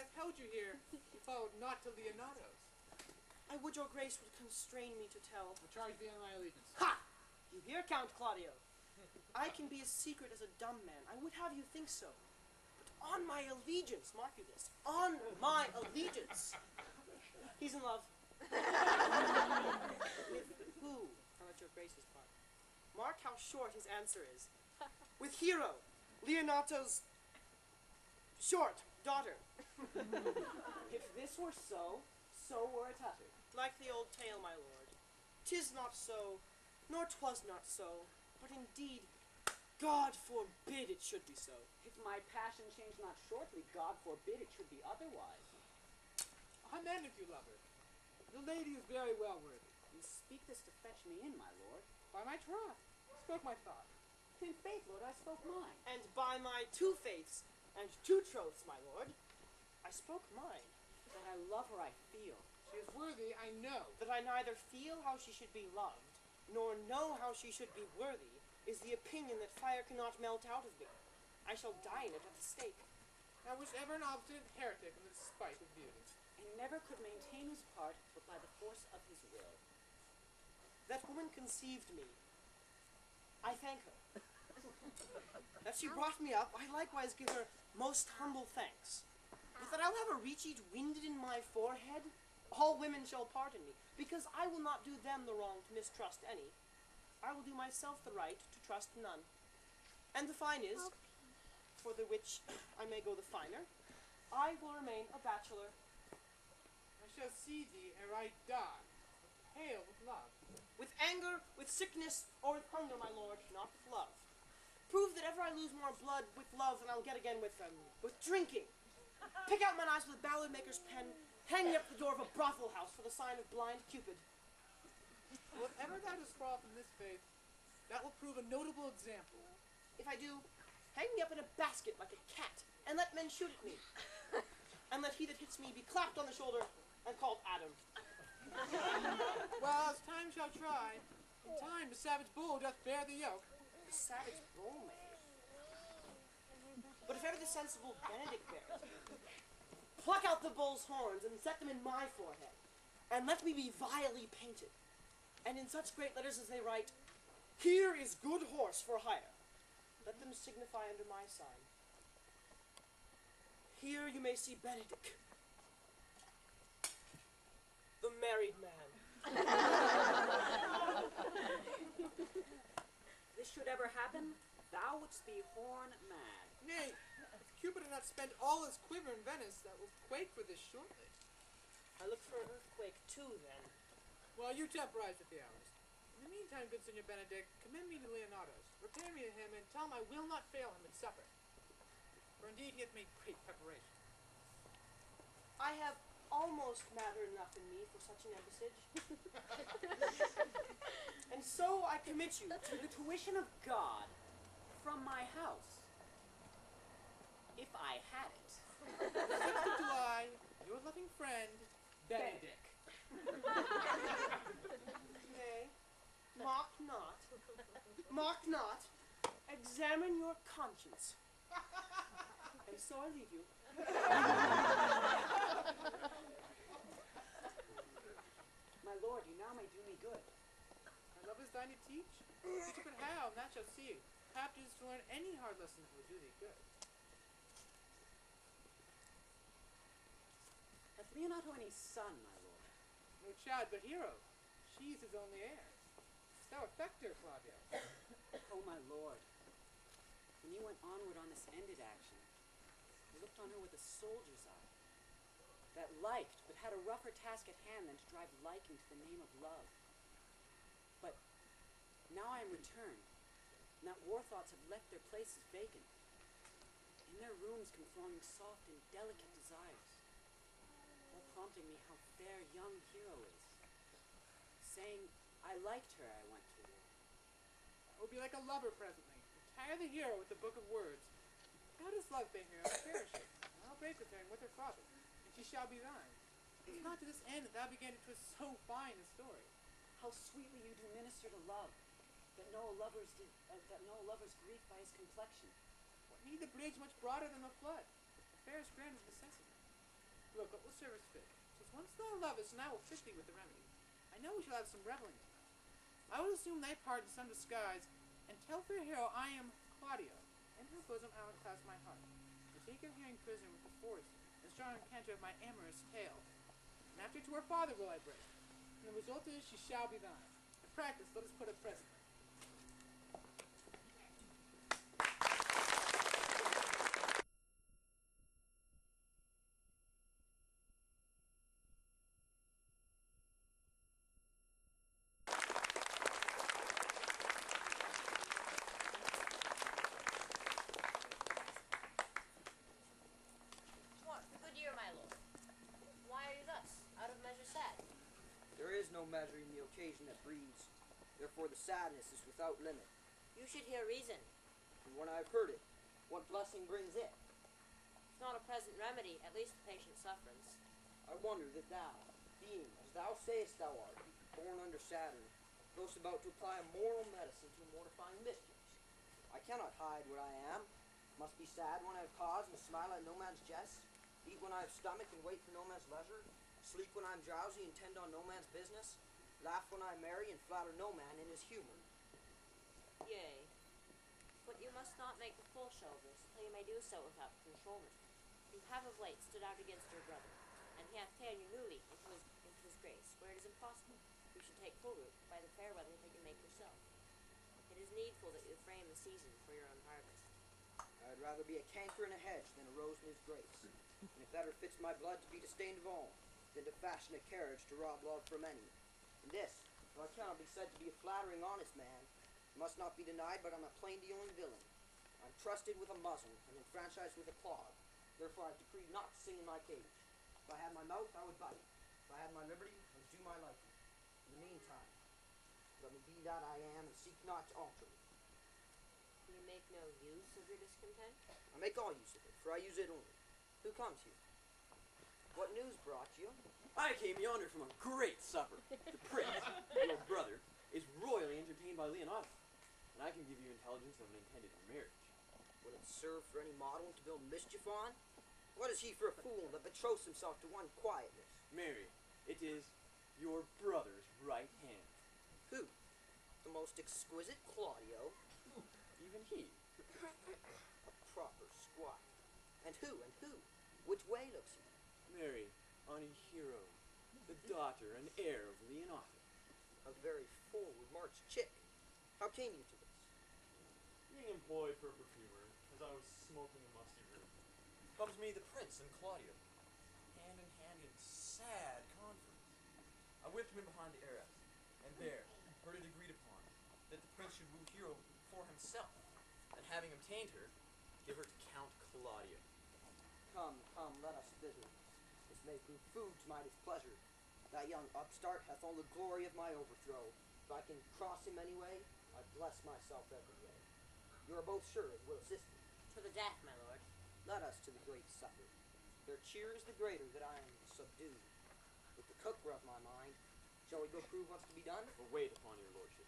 hath held you here, you followed not to Leonato's. I would your grace would constrain me to tell. I charge thee on my allegiance. Ha! You hear, Count Claudio? I can be as secret as a dumb man. I would have you think so. But on my allegiance, mark you this, on my allegiance, he's in love. With who? I'll let your grace's part. Mark how short his answer is. With Hero, Leonato's short daughter. If this were so, so were it uttered. Like the old tale, my lord. 'Tis not so, nor 'twas not so, but indeed, God forbid it should be so. If my passion change not shortly, God forbid it should be otherwise. Amen, if you love her. The lady is very well worthy. You speak this to fetch me in, my lord. By my troth, I spoke my thought. In faith, lord, I spoke mine. And by my 2 faiths and 2 troths, my lord, I spoke mine. That I love her, I feel. She is worthy, I know. That I neither feel how she should be loved, nor know how she should be worthy, is the opinion that fire cannot melt out of me. I shall die in it at the stake. I was ever an obstinate heretic in the despite of beauty. And never could maintain his part but by the force of his will. That woman conceived me. I thank her. That she brought me up, I likewise give her most humble thanks. But that I'll have a recheat winded in my forehead, all women shall pardon me, because I will not do them the wrong to mistrust any. I will do myself the right to trust none. And the fine is, for the which I may go the finer, I will remain a bachelor. I shall see thee ere I die, pale with love. With anger, with sickness, or with hunger, my lord, not with love. Prove that ever I lose more blood with love than I'll get again with drinking. Pick out mine eyes with a ballad maker's pen, hang me up the door of a brothel house for the sign of blind Cupid. Whatever thou dost fall from this faith, that will prove a notable example. If I do, hang me up in a basket like a cat, and let men shoot at me. And let he that hits me be clapped on the shoulder and called Adam. Well, as time shall try, in time the savage bull doth bear the yoke. The savage bull may. But if ever the sensible Benedict bears, pluck out the bull's horns and set them in my forehead, and let me be vilely painted. And in such great letters as they write, "Here is good horse for hire." Let them signify under my sign. Here you may see Benedict, the married man. This should ever happen, thou wouldst be horn mad. Nay, if Cupid had not spent all his quiver in Venice, that will quake for this shortly. I look for an earthquake too, then. Well, you temporize with the hours. In the meantime, good Signor Benedict, commend me to Leonato's, repair me to him, and tell him I will not fail him at supper. For indeed he hath made great preparation. I have almost matter enough in me for such an embassage. And so I commit you To the tuition of God from my house, if I had it. 6th of July, your loving friend, Benedict. Nay, mock not. Mock not. Examine your conscience. And so I leave you. My lord, you now may do me good. My love is thine to teach. Teach but how, and that shall see you. Perhaps it is to learn any hard lesson that will do thee good. Hath Leonato any son, my lord? No child but Hero. She is his only heir. Dost thou affect her, Claudio? Oh, my lord. When you went onward on this ended action, you looked on her with a soldier's eye, that liked, but had a rougher task at hand than to drive liking to the name of love. But now I am returned, and that war thoughts have left their places vacant. In their rooms come thronging soft and delicate desires, all prompting me how fair young Hero is, saying, I liked her, I went to war. That will be like a lover presently. Retire the hero with the book of words. Thou dost love fair Hero, cherish her, and I'll break with her and with her father, and she shall be thine. It's not to this end that thou began to twist so fine a story. How sweetly you do minister to love, that no lover's grief by his complexion. What need the bridge much broader than the flood? The fairest grand of necessity. Look, what will serve us fit? 'Tis once thou lovest, and I will fit thee with the remedy. I know we shall have some revelling tonight. I will assume thy part in some disguise, and tell fair hero I am Claudio. In her bosom I will clasp my heart, and take her hearing prisoner with the force and strong encounter of my amorous tale. And after to her father will I bring, and the result is she shall be thine. In practice, let us put it presently. What, the good year, my lord? Why are you thus, out of measure sad? There is no measuring the occasion that breeds. Therefore the sadness is without limit. You should hear reason. And when I have heard it, what blessing brings it? It's not a present remedy, at least the patient's sufferance. I wonder that thou, being, as thou sayest thou art, born under Saturn, goest about to apply a moral medicine to mortifying mischiefs. I cannot hide what I am. Must be sad when I have cause and smile at no man's jest. Eat when I have stomach and wait for no man's leisure. Sleep when I am drowsy and tend on no man's business. Laugh when I am merry and flatter no man in his humor. Yea. But you must not make the full show of this, till you may do so without controlment. You have of late stood out against your brother, and he hath ta'en you newly into his grace, where it is impossible you should take full root by the fair weather that you make yourself. It is needful that you frame the season for your own harvest. I'd rather be a canker in a hedge than a rose in his grace. And if better fits my blood to be disdained of all, than to fashion a carriage to rob love from any. And this, though I cannot be said to be a flattering honest man, must not be denied but I'm a plain dealing villain. I'm trusted with a muzzle, and enfranchised with a clog. Therefore I decree not to sing in my cage. If I had my mouth, I would bite. If I had my liberty, I would do my liking. In the meantime, let me be that I am, and seek not to alter me. You make no use of your discontent? I make all use of it, for I use it only. Who comes here? What news brought you? I came yonder from a great supper. The prince, your brother, is royally entertained by Leonato, and I can give you intelligence of an intended marriage. Will it serve for any model to build mischief on? What is he for a fool that betroths himself to one quietness? Mary, it is your brother's right hand. Who? The most exquisite Claudio? Even he. A proper squire. And who? Which way looks he? Mary, Anihiro, the daughter and heir of Leonato. A very forward marched chick. How came you to this? Being employed for a perfumer, as I was smoking a musty room, comes me the prince and Claudio, hand in hand in sad conference. I whipped him in behind the arras, and there heard it agreed upon that the prince should woo Hero for himself, and having obtained her, give her to Count Claudio. Come, let us thither. This may prove food to my displeasure. That young upstart hath all the glory of my overthrow. If I can cross him any way, I bless myself every way. You are both sure it will assist me. To the death, my lord. Let us to the great supper. Their cheer is the greater that I am subdued. With the cook we're of my mind, shall we go prove what's to be done? But wait upon your lordship.